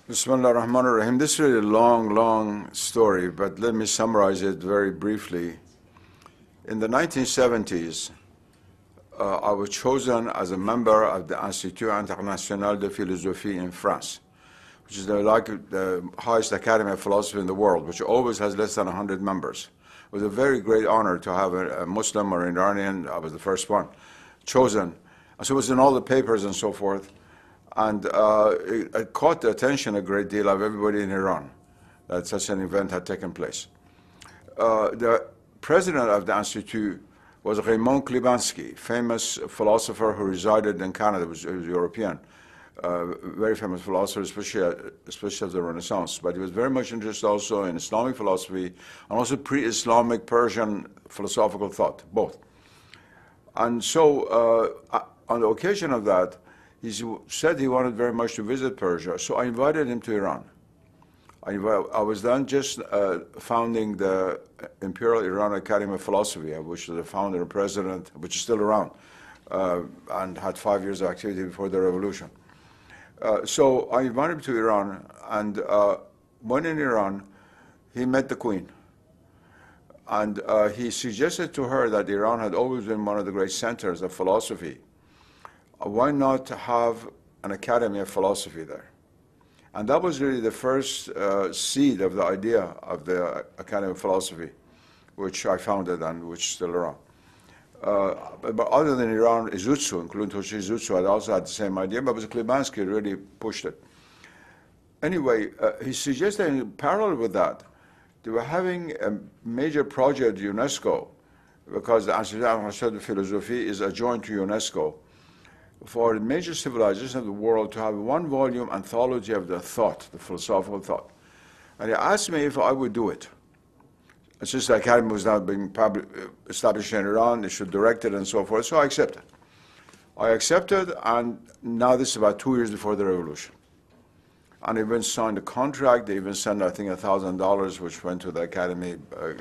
Bismillah ar-Rahman ar-Rahim. This is really a long story, but let me summarize it very briefly. In the 1970s, I was chosen as a member of the Institut International de Philosophie in France, which is the highest academy of philosophy in the world, which always has less than 100 members. It was a very great honor to have a Muslim or Iranian, I was the first one, chosen. So it was in all the papers and so forth. And it caught the attention a great deal of everybody in Iran that such an event had taken place. The president of the Institute was Raymond Klibanski, famous philosopher who resided in Canada. He was European, very famous philosopher, especially of the Renaissance. But he was very much interested also in Islamic philosophy and also pre-Islamic Persian philosophical thought, both. And so on the occasion of that, he said he wanted very much to visit Persia, so I invited him to Iran. I was then just founding the Imperial Iran Academy of Philosophy, of which the founder and president, which is still around, and had 5 years of activity before the revolution. So I invited him to Iran, and when in Iran, he met the Queen. And he suggested to her that Iran had always been one of the great centers of philosophy. Why not have an academy of philosophy there? And that was really the first seed of the idea of the Academy of Philosophy, which I founded and which is still around. But other than Iran, Izutsu, including Toshi Izutsu, had also had the same idea, but it was Klibanski who really pushed it. Anyway, he suggested in parallel with that, they were having a major project at UNESCO, because the Institut International de Philosophie is adjoined to UNESCO, for the major civilizations of the world to have one volume anthology of the thought, the philosophical thought. And he asked me if I would do it. Since the academy was now being established in Iran, they should direct it and so forth, so I accepted. I accepted, and now this is about 2 years before the revolution. And they even signed a contract, they even sent, I think, $1,000, which went to the academy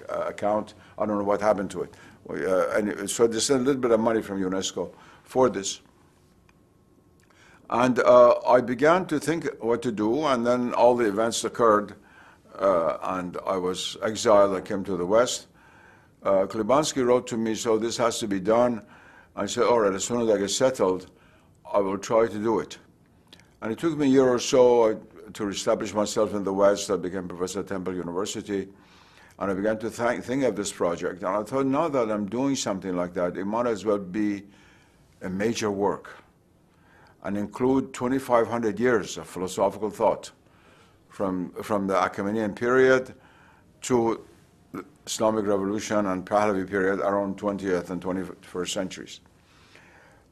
account. I don't know what happened to it. And so they sent a little bit of money from UNESCO for this. And I began to think what to do, and then all the events occurred, and I was exiled. I came to the West. Klibanski wrote to me, so this has to be done. I said, all right, as soon as I get settled, I will try to do it. And it took me a year or so to establish myself in the West. I became professor at Temple University, and I began to think of this project. And I thought, now that I'm doing something like that, it might as well be a major work and include 2,500 years of philosophical thought from the Achaemenid period to the Islamic Revolution and Pahlavi period around 20th and 21st centuries.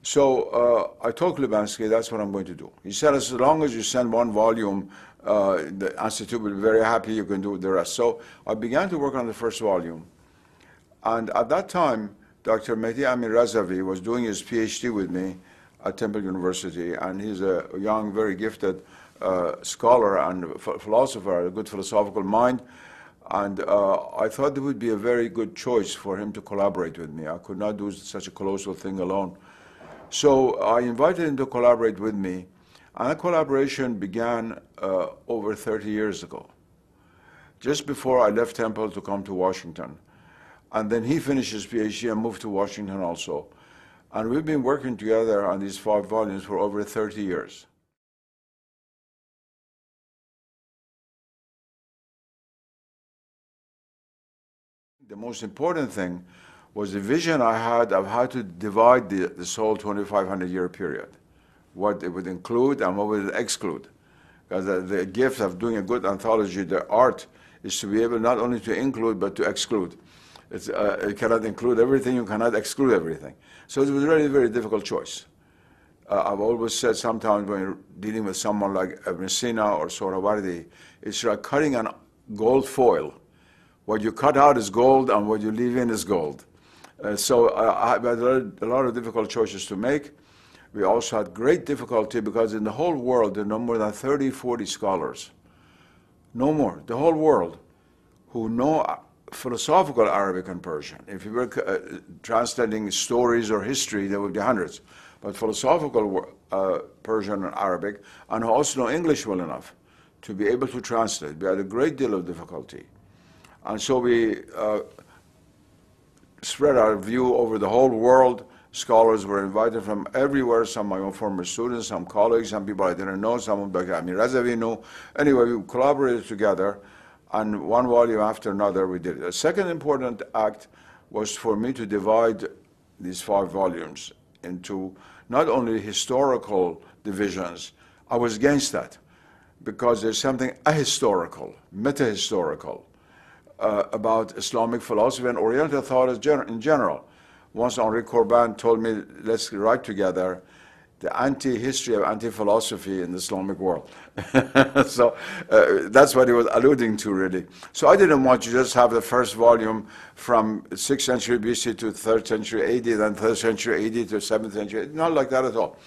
So I told Klibanski, that's what I'm going to do. He said, as long as you send one volume, the Institute will be very happy, you can do the rest. So I began to work on the first volume. And at that time, Dr. Mehdi Amir Razavi was doing his PhD with me at Temple University, and he's a young, very gifted scholar and philosopher, a good philosophical mind, and I thought it would be a very good choice for him to collaborate with me. I could not do such a colossal thing alone. So I invited him to collaborate with me, and that collaboration began over 30 years ago, just before I left Temple to come to Washington. And then he finished his PhD and moved to Washington also. And we've been working together on these 5 volumes for over 30 years. The most important thing was the vision I had of how to divide this whole 2,500-year period, what it would include and what would it exclude. Because the gift of doing a good anthology, the art, is to be able not only to include, but to exclude. It cannot include everything, you cannot exclude everything. So it was a really very difficult choice. I've always said sometimes when you're dealing with someone like Messina or Sohrawardi, it's like cutting on gold foil. What you cut out is gold and what you leave in is gold. So I had a lot of difficult choices to make. We also had great difficulty because in the whole world there are no more than 30, 40 scholars. No more, the whole world, who know philosophical Arabic and Persian. If you were translating stories or history, there would be hundreds. But philosophical Persian and Arabic, and who also know English well enough to be able to translate. We had a great deal of difficulty. And so we spread our view over the whole world. Scholars were invited from everywhere, some of my own former students, some colleagues, some people I didn't know, some of Dr. Amir Razavi knew. Anyway, we collaborated together, and one volume after another we did it. The second important act was for me to divide these 5 volumes into not only historical divisions. I was against that, because there's something ahistorical, meta-historical, about Islamic philosophy and Oriental thought in general. Once Henri Corbin told me, let's write together the anti-history of anti-philosophy in the Islamic world. So that's what he was alluding to, really. So I didn't want to just have the first volume from 6th century BC to 3rd century AD, then 3rd century AD to 7th century, not like that at all.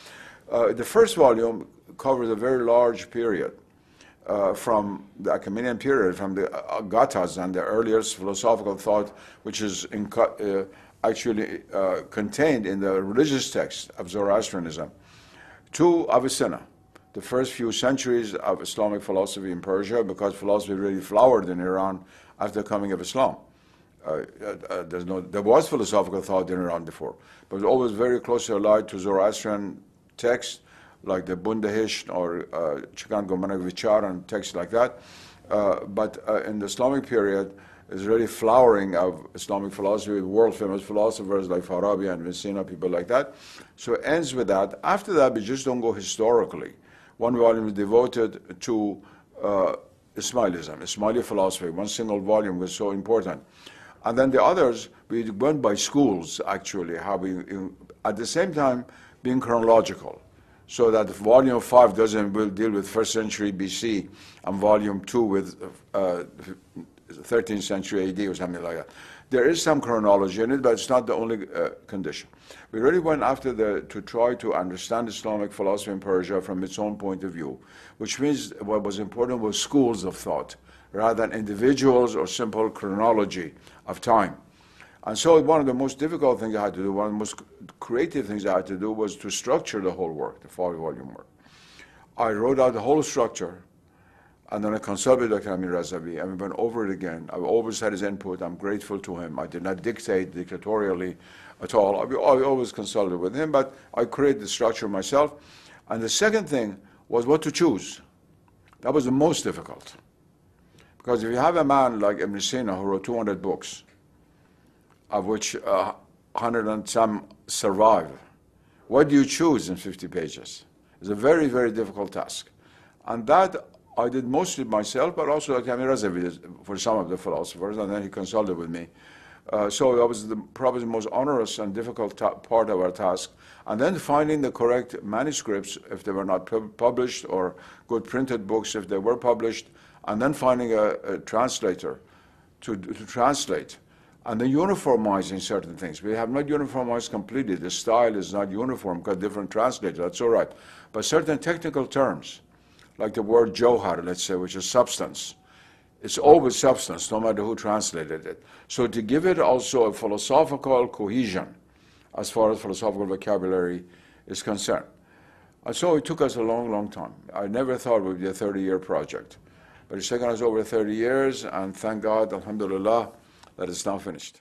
The first volume covered a very large period, from the Achaemenid period, from the Gathas and the earliest philosophical thought, which is actually contained in the religious text of Zoroastrianism, to Avicenna, the first few centuries of Islamic philosophy in Persia, because philosophy really flowered in Iran after the coming of Islam. There was philosophical thought in Iran before, but it was always very closely allied to Zoroastrian texts, like the Bundahisht or Chikan Gomana Vichar and texts like that. But in the Islamic period, is really flowering of Islamic philosophy with world-famous philosophers like Farabi and Avicenna, people like that. So it ends with that. After that, we just don't go historically. One volume is devoted to Ismailism, Ismaili philosophy. One single volume was so important. And then the others, we went by schools, actually, how we, at the same time, being chronological. So that volume 5 will deal with 1st century BC, and volume 2 with 13th century AD or something like that. There is some chronology in it, but it's not the only condition. We really went after to try to understand Islamic philosophy in Persia from its own point of view, which means what was important was schools of thought, rather than individuals or simple chronology of time. And so one of the most difficult things I had to do, one of the most creative things I had to do, was to structure the whole work, the 5-volume work. I wrote out the whole structure, and then I consulted Dr. Amir Razavi, and we went over it again. I've always had his input. I'm grateful to him. I did not dictate dictatorially at all. I always consulted with him, but I created the structure myself. And the second thing was what to choose. That was the most difficult. Because if you have a man like Ibn Sina, who wrote 200 books, of which 100 and some survive, what do you choose in 50 pages? It's a very, very difficult task. And that I did mostly myself, but also like Amir Razavi for some of the philosophers, and then he consulted with me. So that was probably the most onerous and difficult part of our task. And then finding the correct manuscripts, if they were not published, or good printed books if they were published, and then finding a translator to translate. And then uniformizing certain things. We have not uniformized completely. The style is not uniform because different translators, that's all right. But certain technical terms, like the word johar, let's say, which is substance, it's always substance, no matter who translated it. So to give it also a philosophical cohesion, as far as philosophical vocabulary is concerned. And so it took us a long, long time. I never thought it would be a 30-year project. But it's taken us over 30 years, and thank God, alhamdulillah, that it's now finished.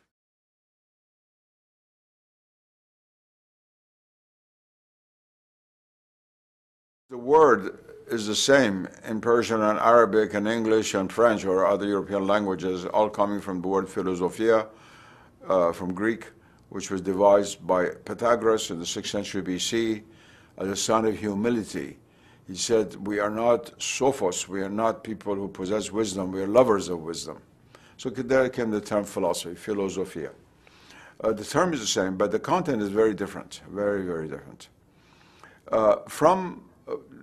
The word is the same in Persian and Arabic and English and French or other European languages, all coming from the word philosophia, from Greek, which was devised by Pythagoras in the 6th century BC as a sign of humility. He said, we are not sophos, we are not people who possess wisdom, we are lovers of wisdom. So there came the term philosophy, philosophia. The term is the same, but the content is very different, very, very different.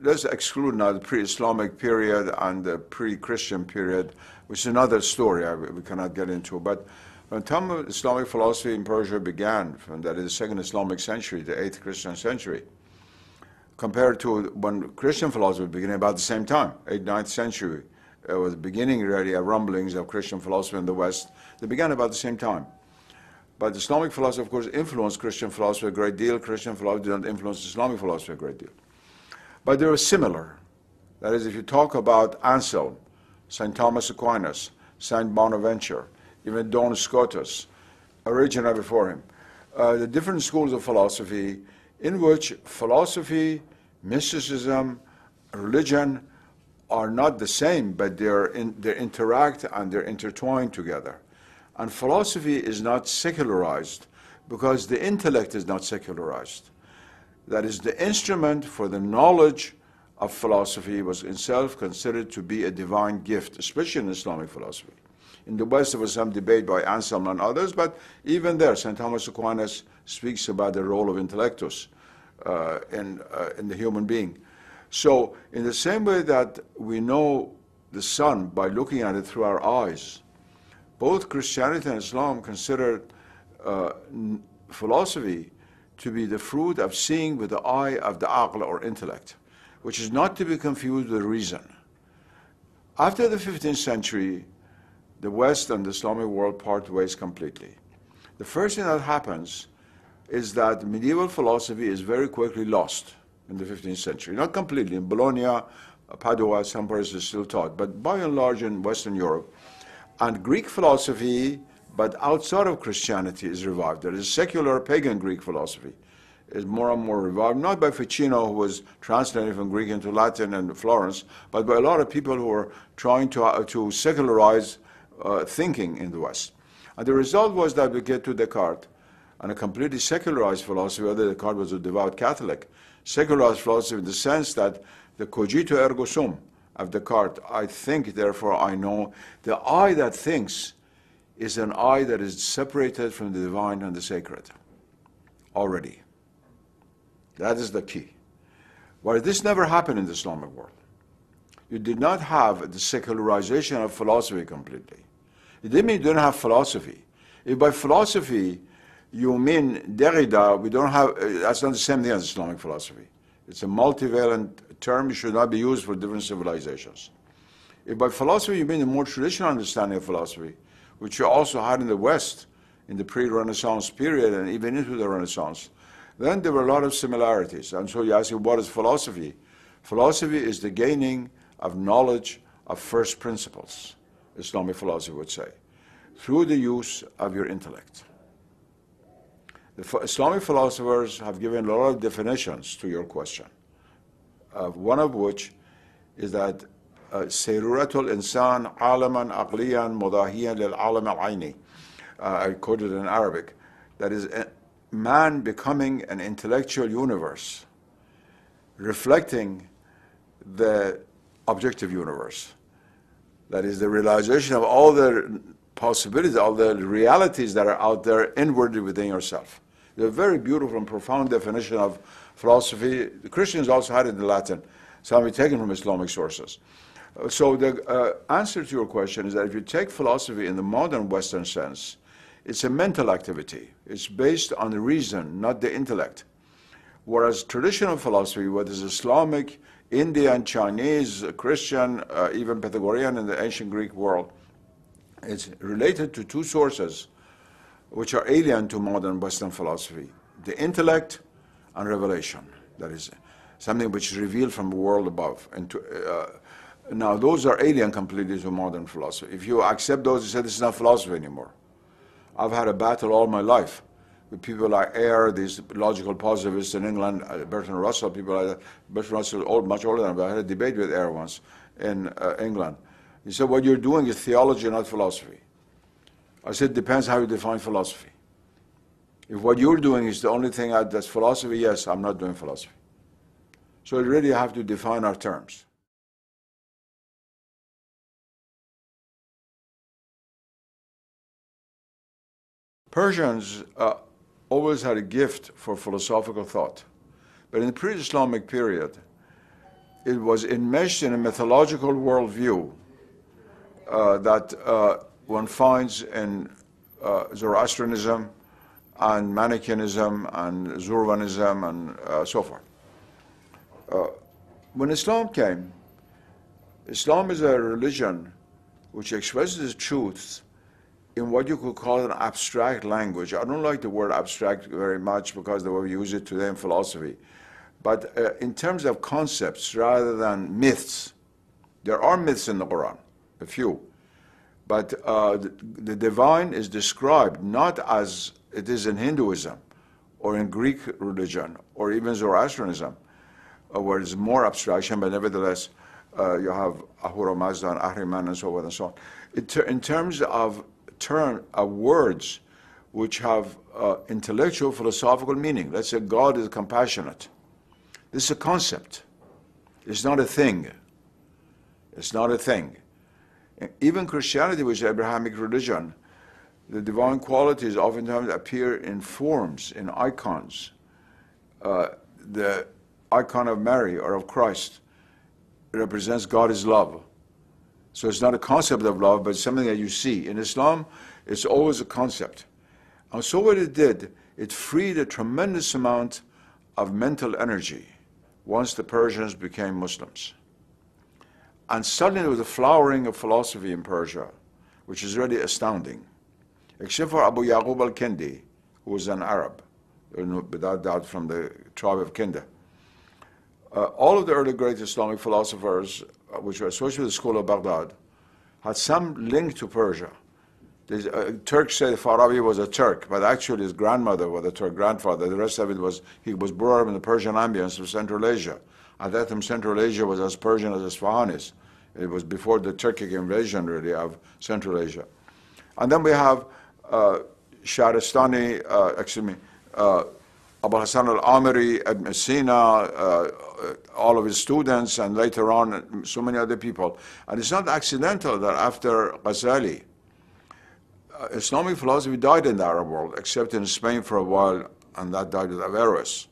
Let's exclude now the pre-Islamic period and the pre-Christian period, which is another story we cannot get into. But when the time of Islamic philosophy in Persia began, from that is the 2nd Islamic century, the 8th Christian century, compared to when Christian philosophy began about the same time, 8th, 9th century, it was the beginning really of rumblings of Christian philosophy in the West. They began about the same time. But Islamic philosophy, of course, influenced Christian philosophy a great deal. Christian philosophy didn't influence Islamic philosophy a great deal. But they were similar. That is, if you talk about Anselm, St. Thomas Aquinas, St. Bonaventure, even Duns Scotus, Origen before him, the different schools of philosophy in which philosophy, mysticism, religion are not the same, but they interact and they're intertwined together. And philosophy is not secularized because the intellect is not secularized. That is, the instrument for the knowledge of philosophy was itself considered to be a divine gift, especially in Islamic philosophy. In the West, there was some debate by Anselm and others, but even there, St. Thomas Aquinas speaks about the role of intellectus in the human being. So, in the same way that we know the sun by looking at it through our eyes, both Christianity and Islam consider philosophy to be the fruit of seeing with the eye of the aql or intellect, which is not to be confused with reason. After the 15th century, the West and the Islamic world part ways completely. The first thing that happens is that medieval philosophy is very quickly lost in the 15th century. Not completely. In Bologna, Padua, some places is still taught, but by and large in Western Europe. And Greek philosophy, but outside of Christianity, is revived. There is secular pagan Greek philosophy is more and more revived, not by Ficino, who was translating from Greek into Latin in Florence, but by a lot of people who were trying to secularize thinking in the West. And the result was that we get to Descartes, and a completely secularized philosophy, whether Descartes was a devout Catholic, secularized philosophy in the sense that the cogito ergo sum of Descartes, I think, therefore I know, the I that thinks is an I that is separated from the divine and the sacred already. That is the key. Well, this never happened in the Islamic world. You did not have the secularization of philosophy completely. It didn't mean you didn't have philosophy. If by philosophy you mean Derrida, we don't have, that's not the same thing as Islamic philosophy. It's a multivalent term, it should not be used for different civilizations. If by philosophy you mean the more traditional understanding of philosophy, which you also had in the West in the pre-Renaissance period and even into the Renaissance, then there were a lot of similarities. And so you ask me, what is philosophy? Philosophy is the gaining of knowledge of first principles, Islamic philosophy would say, through the use of your intellect. The Islamic philosophers have given a lot of definitions to your question, one of which is that Sayruratul Insan Alaman Aqliyan Mudahiyan lil Alam al Aini. I quoted in Arabic. That is, man becoming an intellectual universe, reflecting the objective universe. That is, the realization of all the possibilities, all the realities that are out there inwardly within yourself. There's a very beautiful and profound definition of philosophy. The Christians also had it in Latin. Some have taken from Islamic sources. So the answer to your question is that if you take philosophy in the modern Western sense, it's a mental activity. It's based on the reason, not the intellect. Whereas traditional philosophy, whether it's Islamic, Indian, Chinese, Christian, even Pythagorean in the ancient Greek world, it's related to two sources which are alien to modern Western philosophy: the intellect and revelation. That is something which is revealed from the world above. And now those are alien completely to modern philosophy. If you accept those, you say this is not philosophy anymore. I've had a battle all my life with people like Eyre, these logical positivists in England, Bertrand Russell, people like that. Bertrand Russell, much older than me. I had a debate with Eyre once in England. He said, what you're doing is theology, not philosophy. I said, depends how you define philosophy. If what you're doing is the only thing that's philosophy, yes, I'm not doing philosophy. So we really have to define our terms. Persians always had a gift for philosophical thought. But in the pre-Islamic period, it was enmeshed in a mythological worldview that one finds in Zoroastrianism and Manichaeism and Zurvanism and so forth. When Islam came, Islam is a religion which expresses truths in what you could call an abstract language. I don't like the word abstract very much because the way we use it today in philosophy. But in terms of concepts rather than myths, there are myths in the Quran, a few. But the divine is described not as it is in Hinduism or in Greek religion or even Zoroastrianism, where it's more abstraction, but nevertheless you have Ahura Mazda and Ahriman and so on and so on. In terms of words which have intellectual, philosophical meaning, let's say God is compassionate. This is a concept. It's not a thing. It's not a thing. Even Christianity, which is Abrahamic religion, the divine qualities oftentimes appear in forms, in icons. The icon of Mary or of Christ represents God is love. So it's not a concept of love, but something that you see. In Islam, it's always a concept. And so what it did, it freed a tremendous amount of mental energy once the Persians became Muslims. And suddenly there was a flowering of philosophy in Persia, which is really astounding. Except for Abu Yaqub al-Kindi, who was an Arab, without doubt from the tribe of Kinda. All of the early great Islamic philosophers, which were associated with the school of Baghdad, had some link to Persia. Turks say Farabi was a Turk, but actually his grandmother was a Turk grandfather. The rest of it was, he was brought up in the Persian ambience of Central Asia. At that time, Central Asia was as Persian as Isfahan is. It was before the Turkic invasion, really, of Central Asia. And then we have Shahristani, Abu Hassan al-Amiri, Ibn Sina, all of his students, and later on, so many other people. And it's not accidental that after Ghazali, Islamic philosophy died in the Arab world, except in Spain for a while, and that died with Averroes.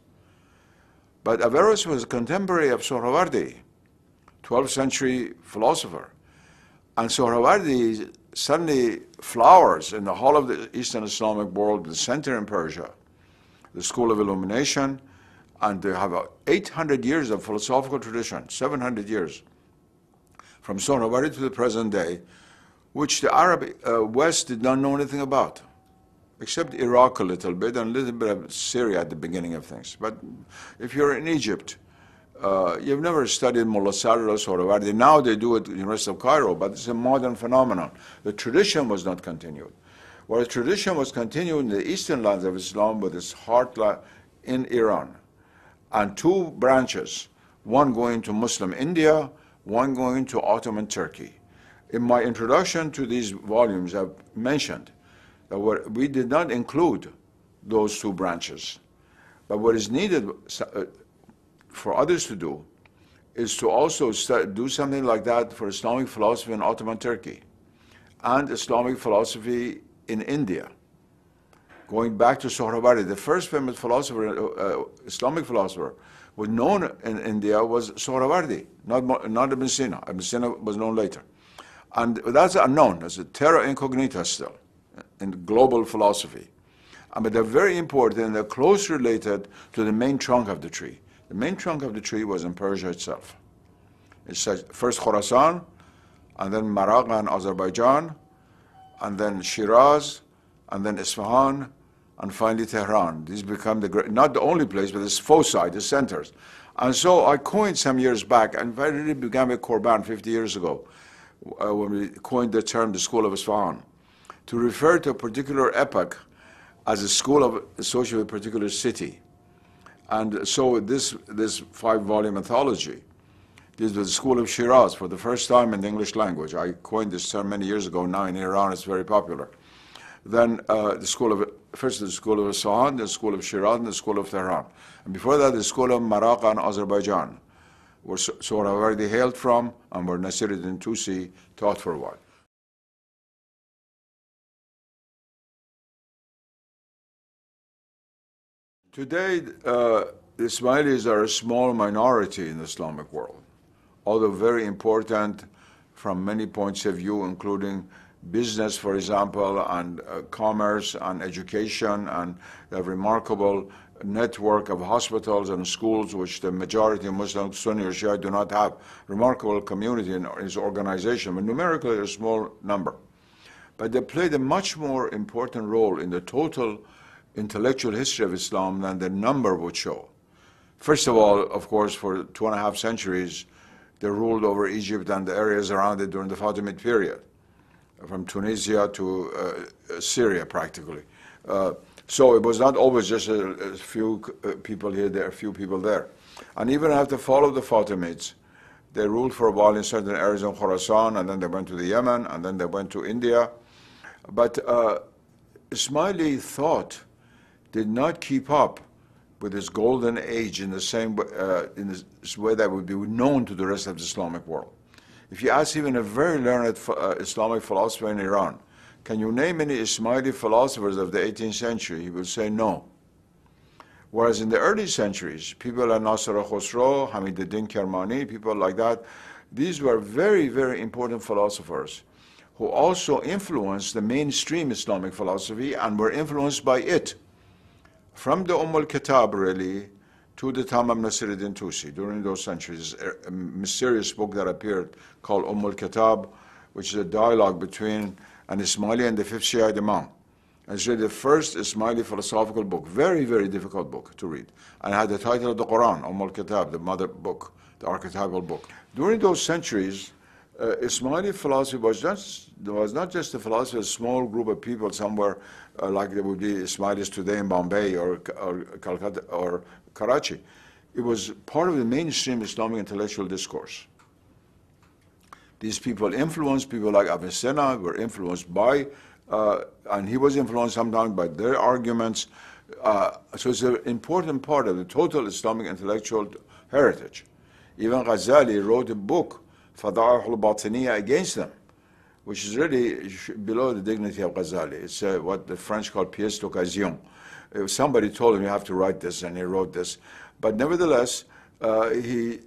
But Averroes was a contemporary of Sohrawardi, 12th century philosopher. And Sohrawardi suddenly flowers in the whole of the Eastern Islamic world, the center in Persia, the school of illumination, and they have 800 years of philosophical tradition, 700 years, from Sohrawardi to the present day, which the Arab West did not know anything about, except Iraq a little bit and a little bit of Syria at the beginning of things. But if you're in Egypt, you've never studied Mullah Sadr or Sohrawardi. Now they do it in the University of Cairo, but it's a modern phenomenon. The tradition was not continued. Whereas tradition was continued in the eastern lands of Islam with its heart in Iran. And two branches, one going to Muslim India, one going to Ottoman Turkey. In my introduction to these volumes, I've mentioned that we did not include those two branches. But what is needed for others to do is to also do something like that for Islamic philosophy in Ottoman Turkey and Islamic philosophy in India. Going back to Sohrawardi, the first famous philosopher, Islamic philosopher, was known in India was Sohrawardi, not Ibn Sina. Ibn Sina was known later. And that's unknown, as a terra incognita still in global philosophy. But they're very important and they're closely related to the main trunk of the tree. The main trunk of the tree was in Persia itself. It's first Khorasan, and then Maragha and Azerbaijan, and then Shiraz, and then Isfahan, and finally Tehran. These become not the only place, but the foci, the centers. And so I coined some years back, and I really began with Korban 50 years ago, when we coined the term the School of Isfahan, to refer to a particular epoch as a school associated with a particular city. And so this 5-volume anthology, this was the School of Shiraz for the first time in the English language. I coined this term many years ago. Now in Iran it's very popular. Then first the School of Isfahan, the School of Shiraz, and the School of Tehran. And before that, the School of Maragha and Azerbaijan, where Sohrawardi hailed from, and where Nasiruddin Tusi taught for a while. Today, the Ismailis are a small minority in the Islamic world, although very important from many points of view, including business, for example, and commerce and education, and a remarkable network of hospitals and schools, which the majority of Muslims, Sunni or Shia, do not have. Remarkable community in its organization, but numerically a small number. But they played a much more important role in the total intellectual history of Islam than the number would show. First of all, of course, for 2.5 centuries, they ruled over Egypt and the areas around it during the Fatimid period, from Tunisia to Syria, practically. So it was not always just a few people here, there, a few people there. And even after the fall of the Fatimids, they ruled for a while in certain areas of Khorasan, and then they went to the Yemen, and then they went to India. But Ismaili thought did not keep up with this golden age in the same in this way that would be known to the rest of the Islamic world. If you ask even a very learned Islamic philosopher in Iran, can you name any Ismaili philosophers of the 18th century? He will say no. Whereas in the early centuries, people like Nasr al-Khosrow, Hamid-ad-Din Kermani, people like that, these were very, very important philosophers who also influenced the mainstream Islamic philosophy and were influenced by it. From the al-Kitab, really, to the Tamam Nasr-ad-Din Tusi, during those centuries, a mysterious book that appeared called al-Kitab, which is a dialogue between an Ismaili and the 5th Shiite Imam. And it's really the first Ismaili philosophical book, very, very difficult book to read. And it had the title of the Quran, al-Kitab, the mother book, the archetypal book. During those centuries, Ismaili philosophy was not just the philosophy of a small group of people somewhere like there would be Ismailis today in Bombay or Calcutta or Karachi. It was part of the mainstream Islamic intellectual discourse. These people influenced people like Avicenna, were influenced by, and he was influenced sometimes by their arguments. So it's an important part of the total Islamic intellectual heritage. Even Ghazali wrote a book, Fada'ih al-Batiniya, against them, which is really below the dignity of Ghazali. It's what the French call pièce d'occasion. Somebody told him, you have to write this, and he wrote this. But nevertheless, he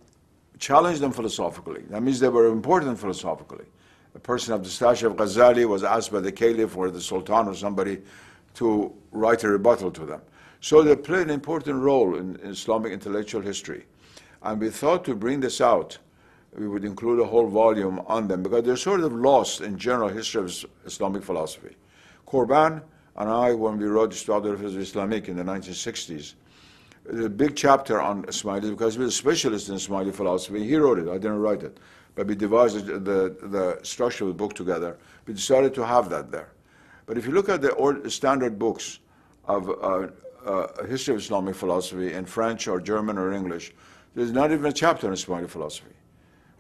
challenged them philosophically. That means they were important philosophically. A person of the stature of Ghazali was asked by the caliph or the sultan or somebody to write a rebuttal to them. So they played an important role in Islamic intellectual history. And we thought to bring this out, we would include a whole volume on them because they're sort of lost in general history of Islamic philosophy. Korban and I, when we wrote Extraordinarily Islamic in the 1960s, a big chapter on Ismaili because he was a specialist in Ismaili philosophy. He wrote it, I didn't write it. But we devised the structure of the book together. We decided to have that there. But if you look at the standard books of a history of Islamic philosophy in French or German or English, there's not even a chapter on Ismaili philosophy.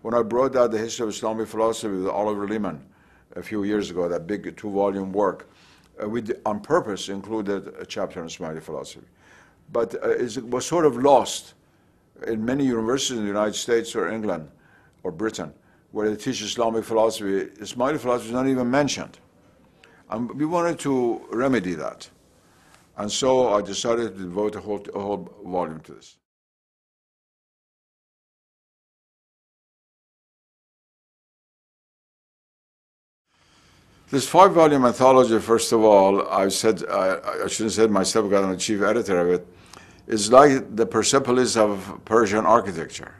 When I brought out the history of Islamic philosophy with Oliver Lehman a few years ago, that big 2-volume work, we on purpose included a chapter on Ismaili philosophy. But it was sort of lost in many universities in the United States or England or Britain, where they teach Islamic philosophy. Ismaili philosophy is not even mentioned. And we wanted to remedy that. And so I decided to devote a whole volume to this. This 5-volume anthology, first of all, I shouldn't have said myself because I'm the chief editor of it, is like the Persepolis of Persian architecture.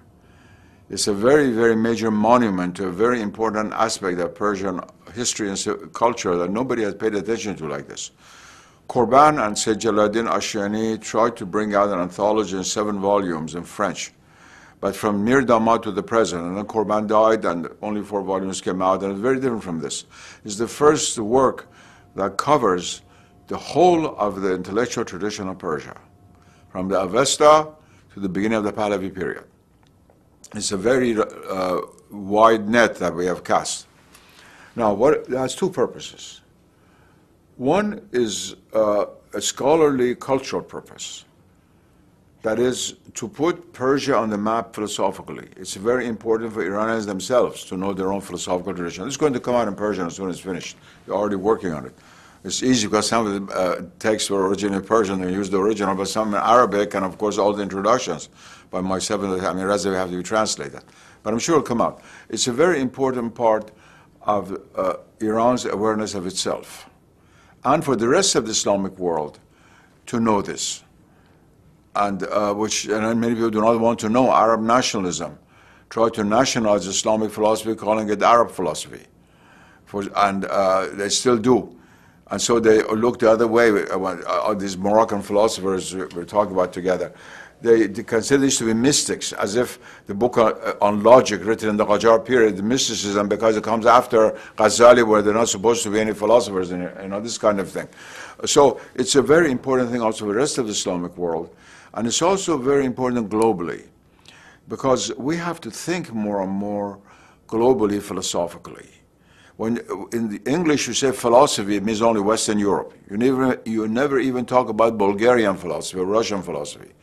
It's a very, very major monument to a very important aspect of Persian history and culture that nobody has paid attention to like this. Korban and Seyyed Jalaluddin Ashtiani tried to bring out an anthology in 7 volumes in French, but from Mir Damad to the present, and then Korban died and only 4 volumes came out, and it's very different from this. It's the first work that covers the whole of the intellectual tradition of Persia, from the Avesta to the beginning of the Pahlavi period. It's a very wide net that we have cast. Now, it has 2 purposes. One is a scholarly cultural purpose. That is, to put Persia on the map philosophically. It's very important for Iranians themselves to know their own philosophical tradition. It's going to come out in Persian as soon as it's finished. They're already working on it. It's easy because some of the texts were originally Persian, they used the original, but some in Arabic, and of course all the introductions by myself and Reza have to be translated. But I'm sure it'll come out. It's a very important part of Iran's awareness of itself. And for the rest of the Islamic world to know this. And many people do not want to know Arab nationalism. Try to nationalize Islamic philosophy, calling it Arab philosophy. And they still do. And so they look the other way. These Moroccan philosophers we're talking about together, they consider these to be mystics, as if the book on logic written in the Qajar period, the mysticism, because it comes after Ghazali, where they're not supposed to be any philosophers, and this kind of thing. So it's a very important thing also for the rest of the Islamic world. And it's also very important globally, because we have to think more and more globally, philosophically. When in the English you say philosophy, it means only Western Europe. You never even talk about Bulgarian philosophy or Russian philosophy.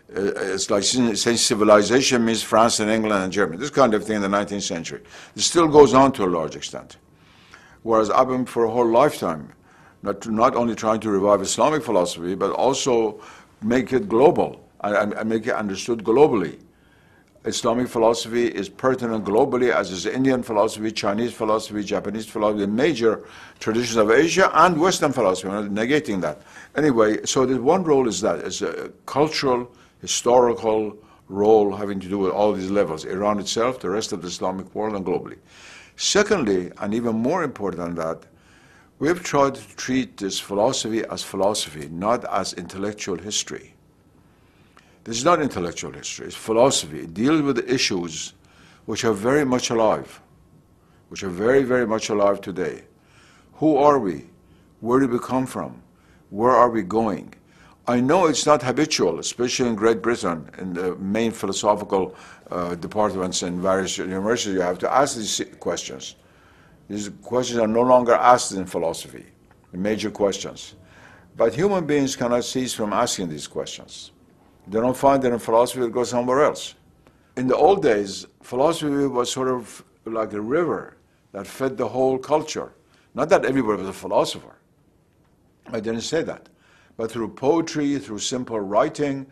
It's like saying civilization means France and England and Germany. This kind of thing in the 19th century. It still goes on to a large extent. Whereas I've been for a whole lifetime not only trying to revive Islamic philosophy, but also make it global and make it understood globally. Islamic philosophy is pertinent globally, as is Indian philosophy, Chinese philosophy, Japanese philosophy, the major traditions of Asia, and Western philosophy. I'm not negating that. Anyway, so the one role is that, it's a cultural, historical role having to do with all these levels, Iran itself, the rest of the Islamic world, and globally. Secondly, and even more important than that, we've tried to treat this philosophy as philosophy, not as intellectual history. This is not intellectual history, it's philosophy. It deals with the issues which are very much alive, which are very, very much alive today. Who are we? Where did we come from? Where are we going? I know it's not habitual, especially in Great Britain, in the main philosophical departments in various universities, you have to ask these questions. These questions are no longer asked in philosophy, the major questions. But human beings cannot cease from asking these questions. They don't find it in philosophy, they go somewhere else. In the old days, philosophy was sort of like a river that fed the whole culture. Not that everybody was a philosopher. I didn't say that. But through poetry, through simple writing,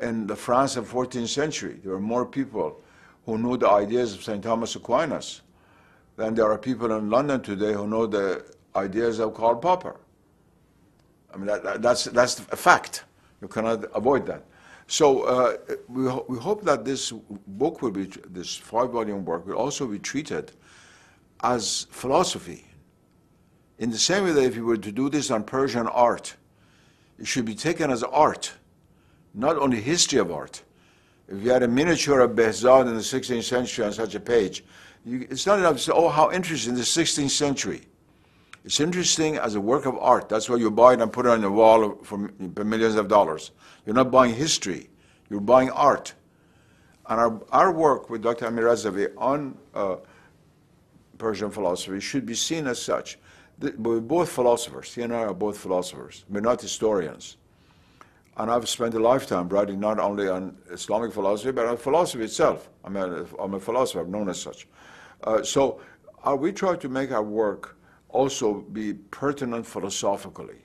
in the France of the 14th century, there were more people who knew the ideas of St. Thomas Aquinas than there are people in London today who know the ideas of Karl Popper. I mean, that's a fact. You cannot avoid that. So we hope that this book will be, this 5-volume work will also be treated as philosophy. In the same way that if you were to do this on Persian art, it should be taken as art, not only history of art. If you had a miniature of Behzad in the 16th century on such a page, it's not enough to say, oh, how interesting, the 16th century. It's interesting as a work of art. That's why you buy it and put it on the wall for millions of dollars. You're not buying history. You're buying art. And our work with Dr. Amir Razavi on Persian philosophy should be seen as such. We're both philosophers. He and I are both philosophers. We're not historians. And I've spent a lifetime writing not only on Islamic philosophy, but on philosophy itself. I'm a philosopher. I'm known as such. So we try to make our work also be pertinent philosophically.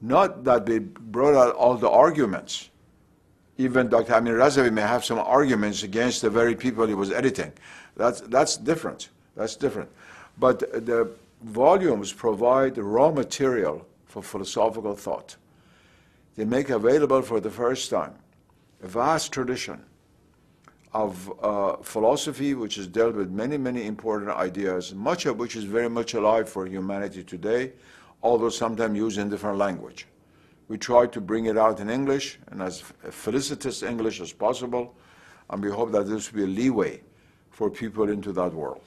Not that they brought out all the arguments. Even Dr. Amir Razavi may have some arguments against the very people he was editing. That's different. That's different. But the volumes provide raw material for philosophical thought. They make available for the first time a vast tradition of philosophy which has dealt with many, many important ideas, much of which is very much alive for humanity today, although sometimes used in different language. We try to bring it out in English, and as felicitous English as possible, and we hope that this will be a leeway for people into that world.